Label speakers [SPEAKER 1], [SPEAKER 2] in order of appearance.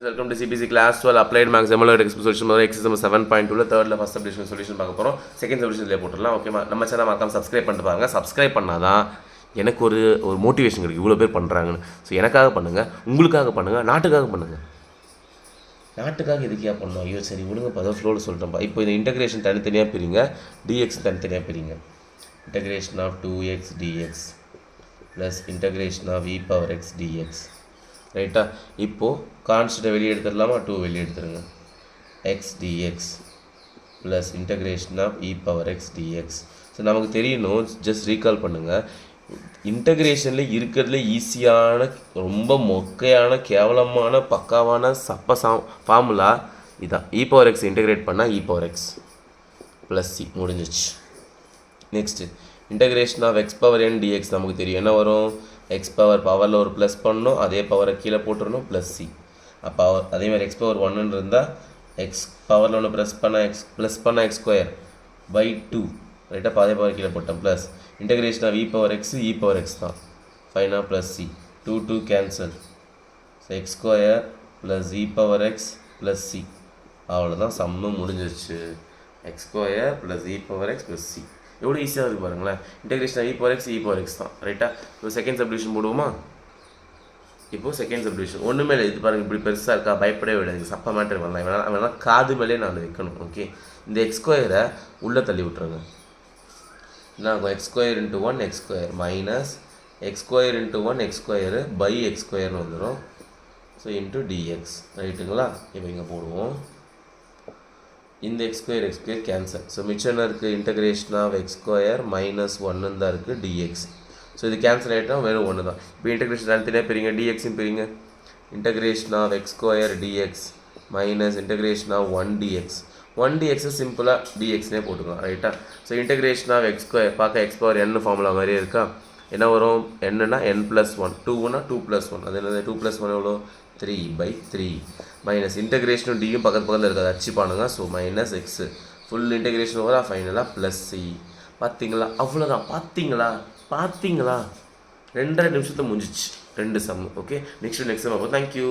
[SPEAKER 1] Welcome to CBC Class 12 Applied Maths Evaluated Solution exercise 7.2 third first subdivision solution பார்க்க போறோம் second சப்டிவிஷன்ல போட்டுறலாம் ஓகேமா நம்ம சேனலை மறக்காம சப்ஸ்கிரைப் பண்ணிட்டு பாருங்க சப்ஸ்கிரைப் பண்ணாதான் எனக்கு ஒரு மோட்டிவேஷன் கிடைக்கும் இவ்வளோ பேர் பண்ணுறாங்கன்னு ஸோ எனக்காக பண்ணுங்கள் உங்களுக்காக பண்ணுங்கள் நாட்டுக்காக பண்ணுங்கள் நாட்டுக்காக எதுக்கியா பண்ணணும் ஐயோ சரி விடுங்க பதவி ஃப்ளோவில் சொல்லிட்டோம்ப்பா இப்போ இந்த இன்டகிரேஷன் தனித்தனியாக பிரிங்க டிஎக்ஸ் தனித்தனியாக பிரிங்க integration of 2x dx plus integration of e power x dx ரைட்டா இப்போது கான்ஸ்டன்ட்டை வெளியே எடுத்துடலாமா 2 வெளியே எடுத்துருங்க x dx plus integration of e power x dx so நமக்கு தெரியணும் ஜஸ்ட் ரீகால் பண்ணுங்கள் இன்டகிரேஷனில் இருக்கிறதுல ஈஸியான ரொம்ப மொக்கையான கேவலமான பக்காவான ஃபார்முலா இதான் e power x இன்டகிரேட் பண்ணால் e power x plus c முடிஞ்சிச்சு next integration of x power n dx நமக்கு தெரியும் என்ன வரும் x பவரில் ஒரு ப்ளஸ் பண்ணணும் அதே பவரை கீழே போட்டுடணும் ப்ளஸ் சி அப்போ அதேமாதிரி x பவர் 1 இருந்தால் எக்ஸ் பவரில் ஒன்று ப்ளஸ் பண்ண எக்ஸ் ஸ்கொயர் பை 2 ரைட்டாக அப்போ அதே பவர் கீழே போட்டோம் plus integration of e power x தான் ஃபைனாக plus C 2 cancel so X square plus e power x plus C அவ்வளோதான் சம்மு முடிஞ்சிருச்சு X square plus e power x plus C எவ்வளோ ஈஸியாக இருக்குது பாருங்களேன் இன்டகிரேஷன் e power x தான் ரைட்டா இப்போ செகண்ட் சப்டிவிஷன் போடுவோமா இப்போது செகண்ட் சப்டிவிஷன் ஒன்றுமே இல்லை இது பாருங்கள் இப்படி பெருசாக இருக்கா பயப்படவே விடாது சப்பா மேட்டர் வரலாம் வேணால் காது மேலே நான் வைக்கணும் ஓகே இந்த எக்ஸ் ஸ்கொயரை உள்ளே தள்ளி விட்ருங்க என்ன X square into 1 X square minus X square into 1 X square by X ஸ்கொயர்னு வந்துடும் ஸோ இன்ட்டு டிஎக்ஸ் ரைட்டுங்களா இப்போ இங்கே போடுவோம் இந்த எக்ஸ் ஸ்கொயர் கேன்சல் ஸோ மிச்சம் இருக்குது integration of X square minus 1 தான் இருக்குது டிஎக்ஸ் ஸோ இது கேன்சல் ஆகிட்டோம் வெறும் 1 தான் இப்போ இன்டகிரேஷன் தனித்தனியாக பிரிங்க டிஎக்ஸும் பிரிங்க integration of X square dx minus integration of 1 dx 1 டிஎக்ஸை சிம்பிளாக டிஎக்ஸ்னே போட்டுக்கலாம் ரைட்டா so integration of X square பார்க்க எக்ஸ் பவர் n ஃபார்முலா மாதிரியே இருக்கா என்ன வரும் என்னன்னா n + 1 2னா 2 + 1 அது என்னது 2 + 1 எவ்வளோ 3/3 மைனஸ் இன்டகிரேஷனும் டியும் பக்கத்தில் இருக்காது அச்சு பானுங்க so minus x full integration ஓவரா ஃபைனலாக ப்ளஸ் சி பார்த்தீங்களா அவ்வளோதான் பார்த்தீங்களா 2.5 நிமிஷத்தை முடிஞ்சிச்சு 2 சம் ஓகே நெக்ஸ்ட் சம் அப்போ தேங்க்யூ